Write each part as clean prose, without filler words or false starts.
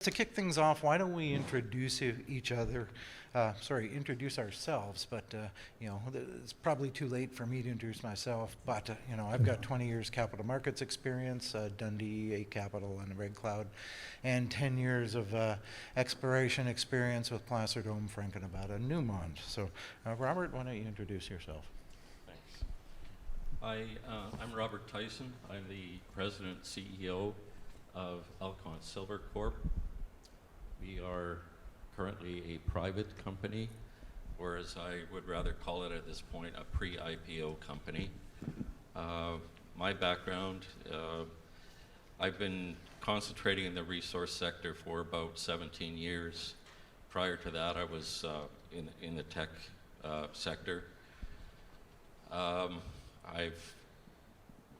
To kick things off, why don't we introduce each other? Introduce ourselves. But it's probably too late for me to introduce myself. But I've got 20 years capital markets experience, Dundee, A Capital, and Red Cloud, and 10 years of exploration experience with Placer Dome, Franco-Nevada, Newmont. So, Robert, why don't you introduce yourself? Thanks. I'm Robert Tyson. I'm the president CEO of Alcon Silver Corp. We are currently a private company, whereas I would rather call it at this point a pre-IPO company. My background, I've been concentrating in the resource sector for about 17 years. Prior to that, I was in the tech sector.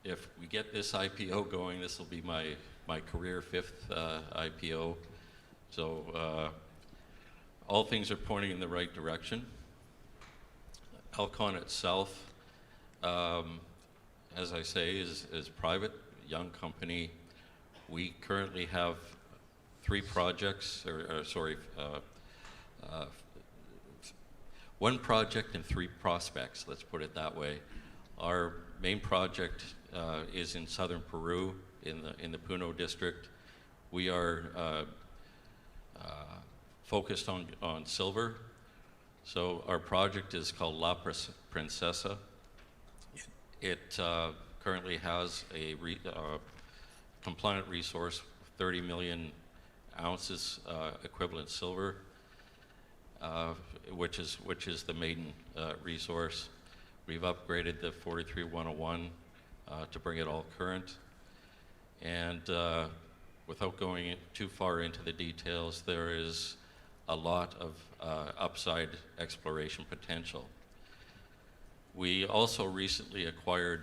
If we get this IPO going, this will be my career 5th IPO. So all things are pointing in the right direction. Alcon itself, as I say, is private, young company. We currently have 3 projects, one project and 3 prospects, let's put it that way. Our main project is in southern Peru, in the Puno district. We are focused on silver. So our project is called La Princesa. It currently has a compliant resource, 30 million ounces equivalent silver, which is the maiden resource. We've upgraded the 43101 to bring it all current. And without going too far into the details, there is a lot of upside exploration potential. We also recently acquired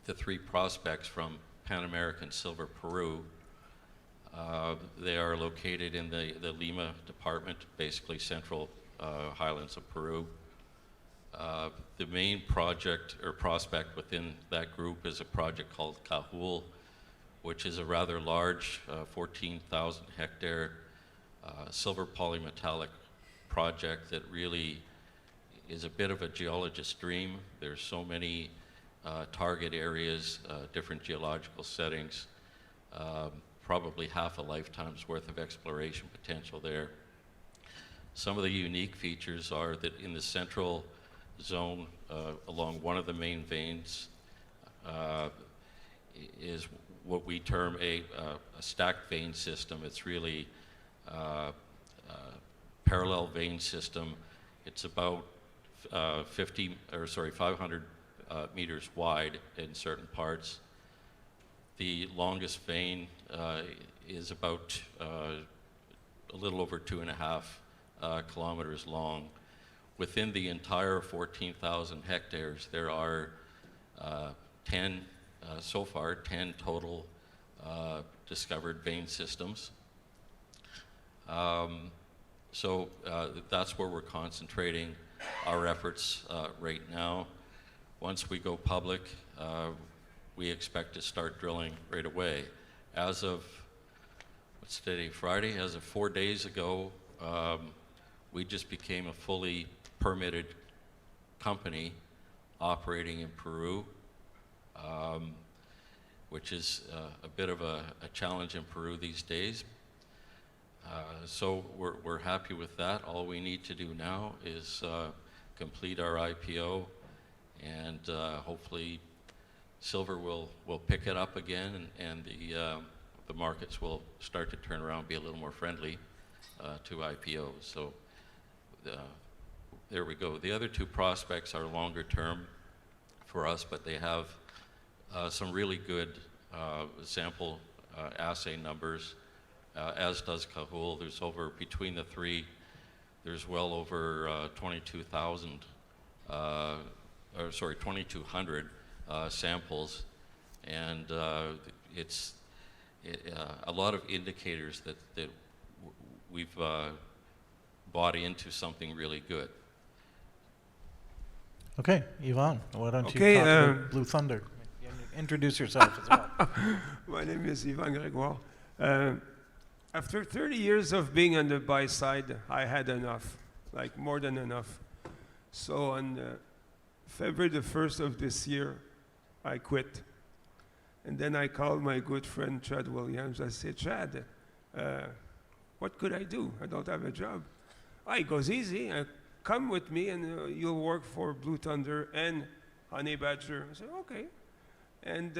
the 3 prospects from Pan American Silver Peru. They are located in the Lima department, basically central highlands of Peru. The main project or prospect within that group is a project called Cajul, which is a rather large 14,000 hectare silver polymetallic project that really is a bit of a geologist's dream. There's so many target areas, different geological settings, probably half a lifetime's worth of exploration potential there. Some of the unique features are that in the central zone, along one of the main veins, is what we term a stacked vein system. It's really parallel vein system. It's about 500 meters wide in certain parts. The longest vein is about a little over 2.5 kilometers long. Within the entire 14,000 hectares, there are 10 total discovered vein systems. So that's where we're concentrating our efforts right now. Once we go public, we expect to start drilling right away. As of, what's today, Friday? As of 4 days ago, we just became a fully permitted company operating in Peru, which is a bit of a challenge in Peru these days. So we're happy with that. All we need to do now is complete our IPO, and hopefully silver will pick it up again, and the markets will start to turn around, be a little more friendly to IPOs. So there we go. The other 2 prospects are longer term for us, but they have some really good sample assay numbers, as does Cajul. There's between the 3, there's well over 2,200 samples, and it's a lot of indicators that we've bought into something really good. Okay, Yvonne, why don't you talk about Blue Thunder? Introduce yourself as well. My name is Yvan Grégoire. after 30 years of being on the buy side, I had enough, like more than enough. So on February the 1st of this year, I quit. And then I called my good friend Chad Williams. I said, Chad, what could I do? I don't have a job. He goes, easy. Come with me and you'll work for Blue Thunder and Honey Badger. I said, okay. And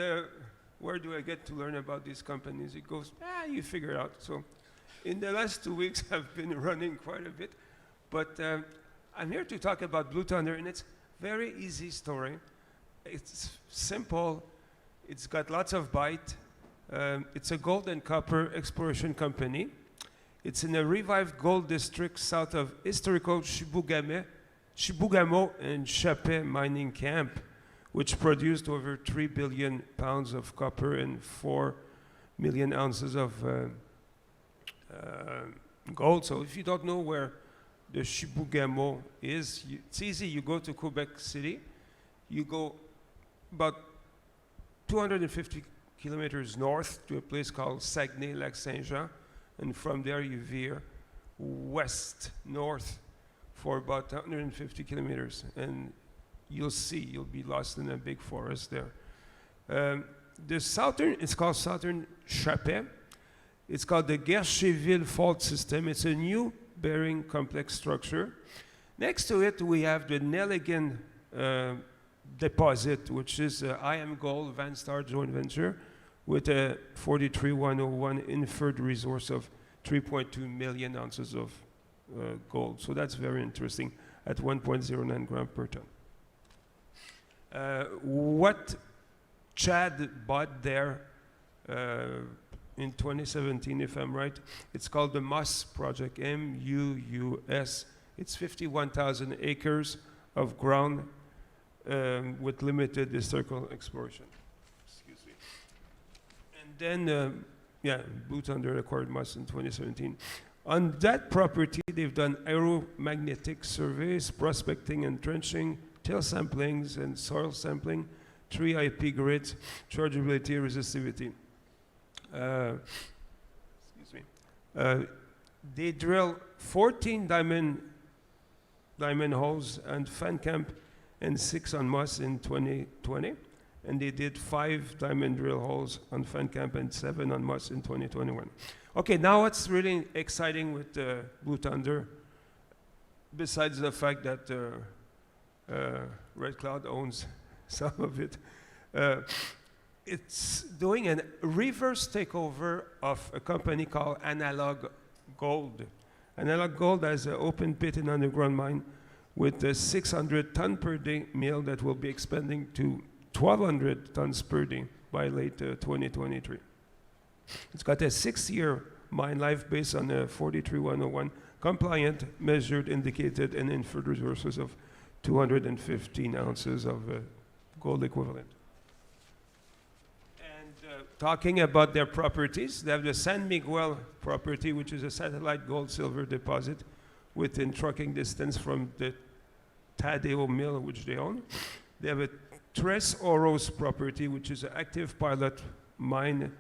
where do I get to learn about these companies? He goes, you figure it out. So in the last 2 weeks, I've been running quite a bit. But I'm here to talk about Blue Thunder, and it's a very easy story. It's simple. It's got lots of bite. It's a gold and copper exploration company. It's in a revived gold district south of historical Chibougamau and Chapet mining camp, which produced over 3 billion pounds of copper and 4 million ounces of gold. So if you don't know where the Chibougamau is, it's easy. You go to Quebec City. You go about 250 kilometers north to a place called Saguenay-Lac-Saint-Jean, and from there you veer west-north for about 150 kilometers, and you'll be lost in a big forest there. It's called Southern Chapet. It's called the Guercheville Fault System. It's a new bearing complex structure. Next to it, we have the Nelligan deposit, which is IM Gold Vanstar joint venture with a 43101 inferred resource of 3.2 million ounces of gold. So that's very interesting at 1.09 gram per ton. What Chad bought there in 2017, if I'm right, it's called the MUS project, M-U-U-S. It's 51,000 acres of ground with limited historical exploration. Excuse me. And then, Blue Thunder acquired MUS in 2017. On that property, they've done aeromagnetic surveys, prospecting and trenching, tail samplings and soil sampling, 3 IP grids, chargeability, resistivity. Excuse me. They drilled 14 diamond holes and fan camp and 6 on MUS in 2020. And they did 5 diamond drill holes on fan camp and 7 on MUS in 2021. Okay, now what's really exciting with Blue Thunder, besides the fact that Red Cloud owns some of it, it's doing a reverse takeover of a company called Analog Gold. Analog Gold has an open pit and underground mine with a 600 ton per day mill that will be expanding to 1,200 tons per day by late 2023. It's got a 6-year mine life based on a 43101 compliant, measured, indicated, and inferred resources of 215 ounces of gold equivalent. And talking about their properties, they have the San Miguel property, which is a satellite gold-silver deposit within trucking distance from the Tadeo mill, which they own. They have a Tres Oros property, which is an active pilot mine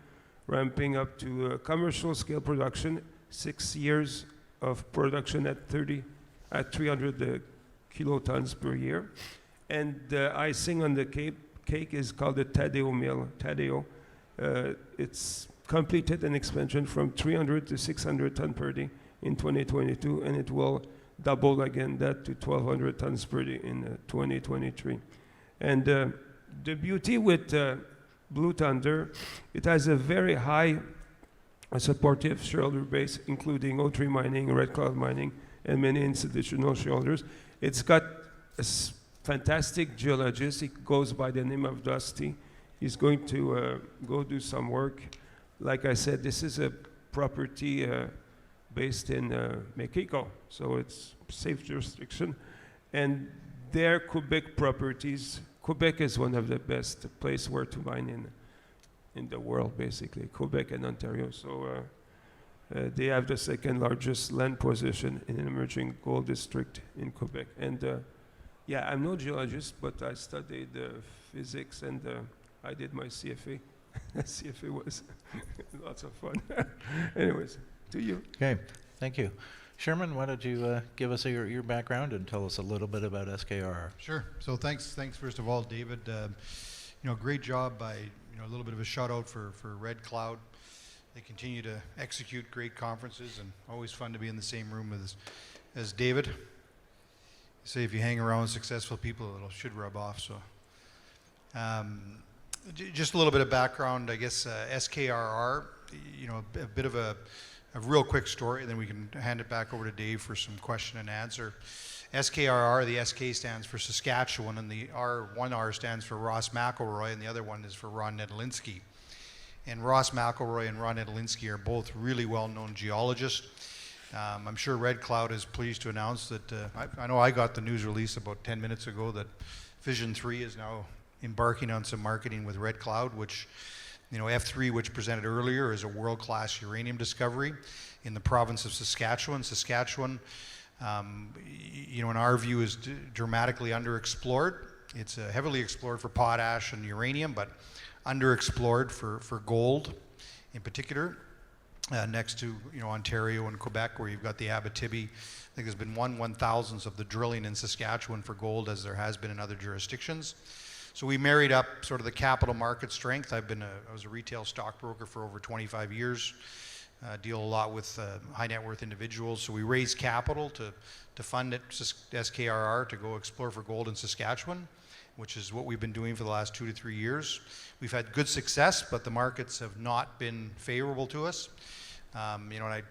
ramping up to commercial scale production, 6 years of production at 300 kilotons per year. And the icing on the cake is called the Tadeo mill. Tadeo, it's completed an expansion from 300 to 600 ton per day in 2022, and it will double again that to 1,200 tons per day in 2023. And the beauty with Blue Thunder, it has a very high supportive shareholder base, including O3 Mining, Red Cloud Mining, and many institutional shareholders. It's got a fantastic geologist. He goes by the name of Dusty. He's going to go do some work. Like I said, this is a property based in Mexico, so it's safe jurisdiction. And their Quebec properties, Quebec is one of the best places where to mine in the world, basically, Quebec and Ontario. So they have the second largest land position in an emerging gold district in Quebec. And yeah, I'm no geologist, but I studied physics and I did my CFA. CFA was lots of fun. Anyways, to you. Okay, thank you. Sherman, why don't you give us your background and tell us a little bit about SKRR? Sure. So thanks first of all, David. Great job by, a little bit of a shout out for Red Cloud. They continue to execute great conferences and always fun to be in the same room as David. Say if you hang around with successful people, should rub off. So just a little bit of background, I guess, SKRR, a bit of a real quick story, and then we can hand it back over to Dave for some question and answer. SKRR, the SK stands for Saskatchewan, and the one R stands for Ross McElroy, and the other one is for Ron Nedolinsky. And Ross McElroy and Ron Nedolinsky are both really well-known geologists. I'm sure Red Cloud is pleased to announce that, I know I got the news release about 10 minutes ago that Fission 3 is now embarking on some marketing with Red Cloud, which, F3, which presented earlier, is a world-class uranium discovery in the province of Saskatchewan. Saskatchewan, in our view, is dramatically underexplored. It's heavily explored for potash and uranium, but underexplored for gold in particular. Next to Ontario and Quebec, where you've got the Abitibi. I think there's been 1/1000th of the drilling in Saskatchewan for gold, as there has been in other jurisdictions. So we married up sort of the capital market strength. I was a retail stockbroker for over 25 years. Deal a lot with high net worth individuals. So we raised capital to fund it, SKRR, to go explore for gold in Saskatchewan, which is what we've been doing for the last 2 to 3 years. We've had good success, but the markets have not been favorable to us. And I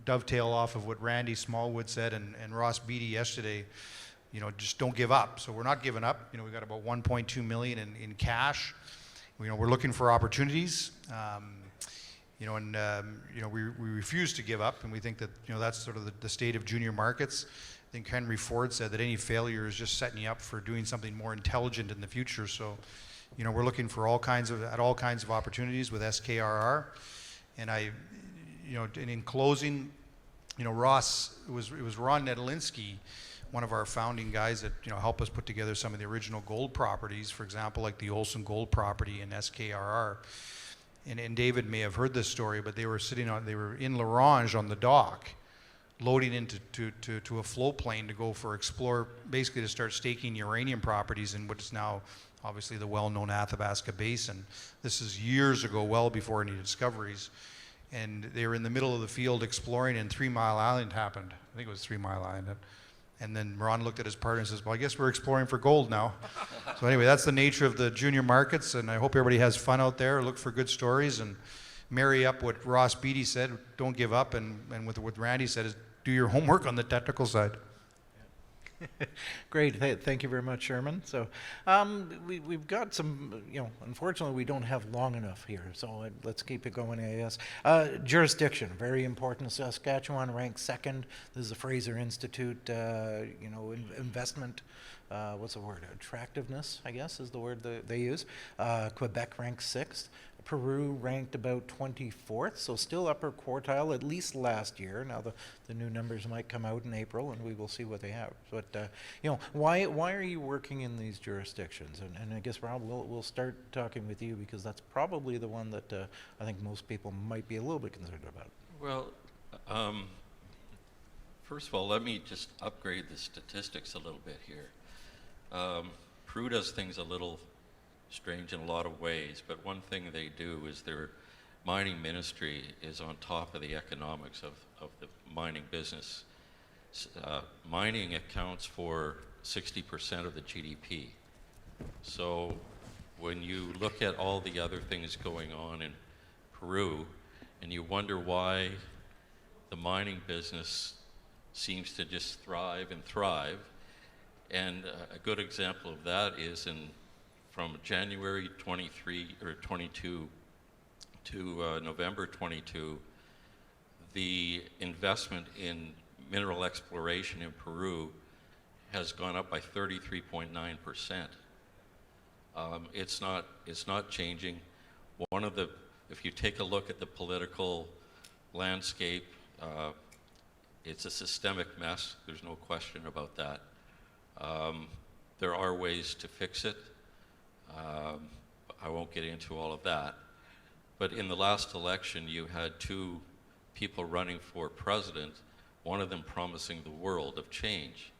dovetail off of what Randy Smallwood said and Ross Beatty yesterday, just don't give up. So we're not giving up. We've got about 1.2 million in cash. We're looking for opportunities. We refuse to give up, and we think that, that's sort of the state of junior markets. I think Henry Ford said that any failure is just setting you up for doing something more intelligent in the future. So, we're looking for all kinds of opportunities with SKRR. And and in closing, Ross, it was Ron Nedolinsky, one of our founding guys that, helped us put together some of the original gold properties, for example, like the Olson gold property in SKRR. And David may have heard this story, but they were in L'Orange on the dock, loading into to a float plane to go explore, basically to start staking uranium properties in what is now obviously the well-known Athabasca Basin. This is years ago, well before any discoveries. And they were in the middle of the field exploring, and 3 Mile Island happened. I think it was 3 Mile Island. And then Ron looked at his partner and says, well, I guess we're exploring for gold now. So anyway, that's the nature of the junior markets, and I hope everybody has fun out there. Look for good stories and marry up what Ross Beatty said, don't give up, and with what Randy said, is do your homework on the technical side. Great, thank you very much, Sherman. So we've got some, unfortunately we don't have long enough here, so let's keep it going, AS. Jurisdiction, very important. Saskatchewan ranked second. This is the Fraser Institute, investment, what's the word, attractiveness, I guess is the word that they use. Quebec ranked sixth. Peru ranked about 24th, so still upper quartile, at least last year. Now the new numbers might come out in April, and we will see what they have. But why are you working in these jurisdictions? And I guess, Rob, we'll start talking with you, because that's probably the one that I think most people might be a little bit concerned about. Well, first of all, let me just upgrade the statistics a little bit here. Peru does things a little strange in a lot of ways, but one thing they do is their mining ministry is on top of the economics of the mining business. Mining accounts for 60% of the GDP. So when you look at all the other things going on in Peru, and you wonder why the mining business seems to just thrive and thrive, and a good example of that is from January 23 or 22 to November 22, the investment in mineral exploration in Peru has gone up by 33.9%. It's not changing. If you take a look at the political landscape, it's a systemic mess. There's no question about that. There are ways to fix it. I won't get into all of that. But in the last election, you had two people running for president, one of them promising the world of change.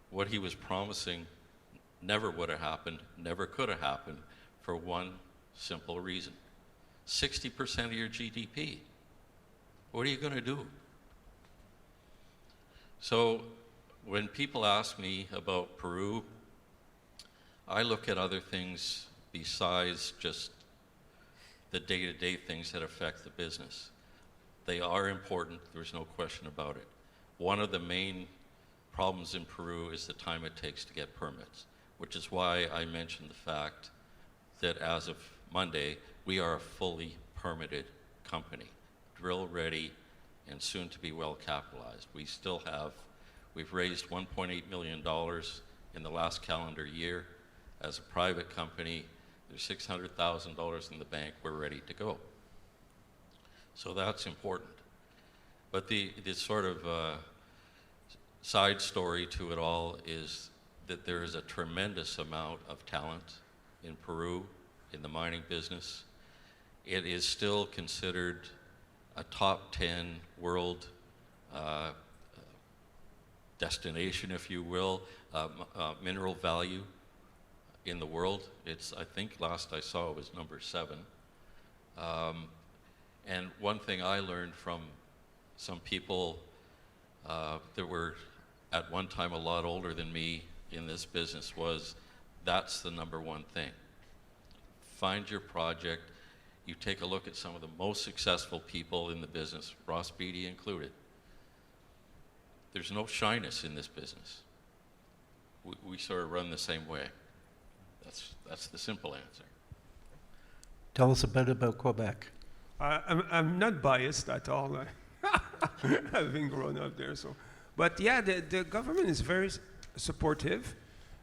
What he was promising never would have happened, never could have happened, for one simple reason. 60% of your GDP. What are you going to do? So when people ask me about Peru, I look at other things besides just the day-to-day things that affect the business. They are important, there's no question about it. One of the main problems in Peru is the time it takes to get permits, which is why I mentioned the fact that as of Monday, we are a fully permitted company, drill ready and soon to be well capitalized. We've raised $1.8 million in the last calendar year. As a private company, there's $600,000 in the bank, we're ready to go. So that's important. But the sort of side story to it all is that there is a tremendous amount of talent in Peru, in the mining business. It is still considered a top 10 world destination, if you will, mineral value in the world. It's, I think last I saw it was number 7. And one thing I learned from some people that were at one time a lot older than me in this business was that's the number one thing. Find your project. You take a look at some of the most successful people in the business, Ross Beatty included. There's no shyness in this business. We sort of run the same way. That's the simple answer. Tell us a bit about Quebec. I'm not biased at all, having grown up there. So, but yeah, the government is very supportive.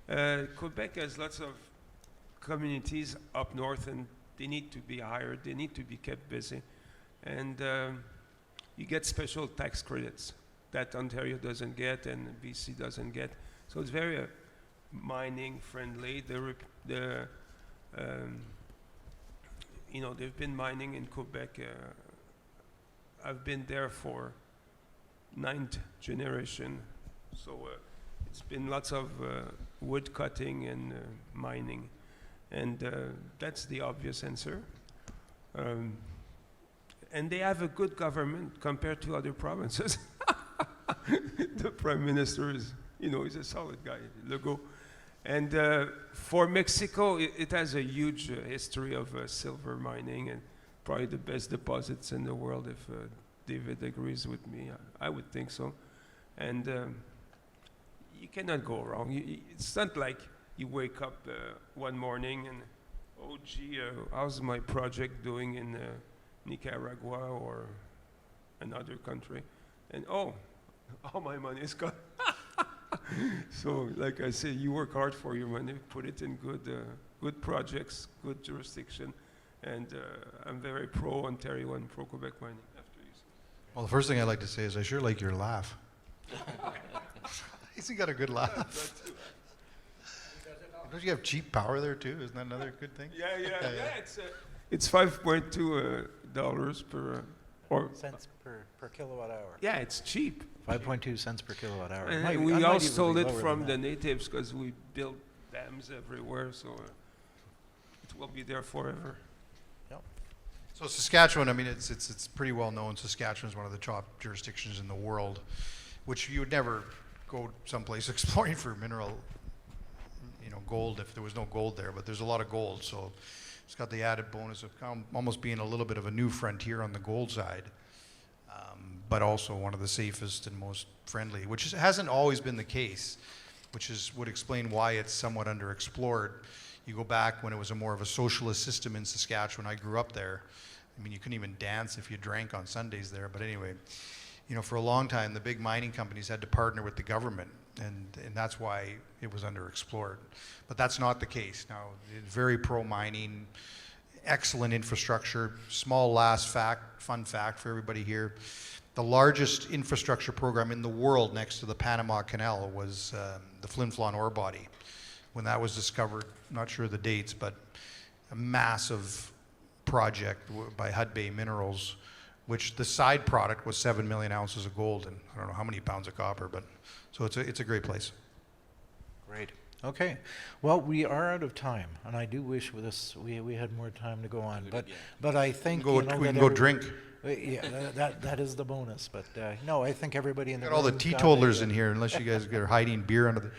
Quebec has lots of communities up north, and they need to be hired. They need to be kept busy, and you get special tax credits that Ontario doesn't get and BC doesn't get. So it's very mining friendly. You know, they've been mining in Quebec. I've been there for 9th generation. So it's been lots of wood cutting and mining. And that's the obvious answer. And they have a good government compared to other provinces. The Prime Minister is, you know, he's a solid guy, Legault. And for Mexico, it has a huge history of silver mining and probably the best deposits in the world, if David agrees with me. I would think so. And you cannot go wrong. It's not like you wake up one morning and, oh gee, how's my project doing in Nicaragua or another country? And oh, all my money is gone. So, like I say, you work hard for your money, put it in good projects, good jurisdiction, and I'm very pro-Ontario and pro-Quebec mining. After you. Well, the first thing I'd like to say is I sure like your laugh. He's got a good laugh. Don't you have cheap power there too? Isn't that another good thing? Yeah. It's $5.2 dollars per or Cents per kilowatt hour. yeah, it's cheap. 5.2 cents per kilowatt hour. And we all stole it from the natives because we built dams everywhere, so it will be there forever. So Saskatchewan, I mean, it's pretty well known. Saskatchewan is one of the top jurisdictions in the world, which you would never go someplace exploring for mineral, you know, gold if there was no gold there. But there's a lot of gold, so it's got the added bonus of almost being a little bit of a new frontier on the gold side, but also one of the safest and most friendly, which hasn't always been the case, which would explain why it's somewhat underexplored. You go back when it was more of a socialist system in Saskatchewan. I grew up there. I mean, you couldn't even dance if you drank on Sundays there. But anyway, you know, for a long time, the big mining companies had to partner with the government, and that's why it was underexplored. But that's not the case now. It's very pro-mining, excellent infrastructure. Small last fun fact for everybody here. The largest infrastructure program in the world next to the Panama Canal was the Flin Flon ore body. When that was discovered, not sure the dates, but a massive project by Hudbay Minerals which the side product was 7 million ounces of gold and I don't know how many pounds of copper, but so it's a great place. Great. Okay. Well, we are out of time, and I do wish with this we had more time to go on. But I think We you know, can that go every- drink. Yeah, that is the bonus. But no, I think everybody in the Got all the room got teetotalers a- in here, unless you guys are hiding beer under the.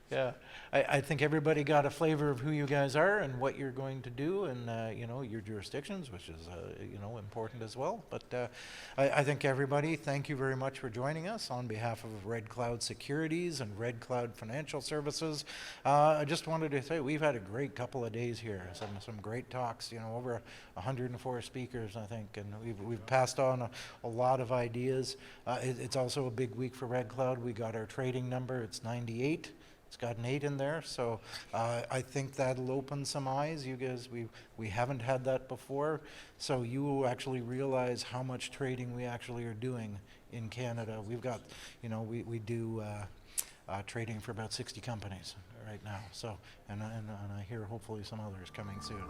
Yeah, I think everybody got a flavor of who you guys are and what you're going to do, and you know, your jurisdictions, which is you know, important as well. But I think everybody, thank you very much for joining us on behalf of Red Cloud Securities and Red Cloud Financial Services. I just wanted to say we've had a great couple of days here. Some great talks. You know, over 104 speakers, I think, and we've passed on a lot of ideas. It's also a big week for Red Cloud. We got our trading number. It's 98. It's got an 8 in there, so I think that'll open some eyes. You guys, we haven't had that before, so you will actually realize how much trading we actually are doing in Canada. We've got, you know, we do trading for about 60 companies right now. So, and I hear hopefully some others coming soon.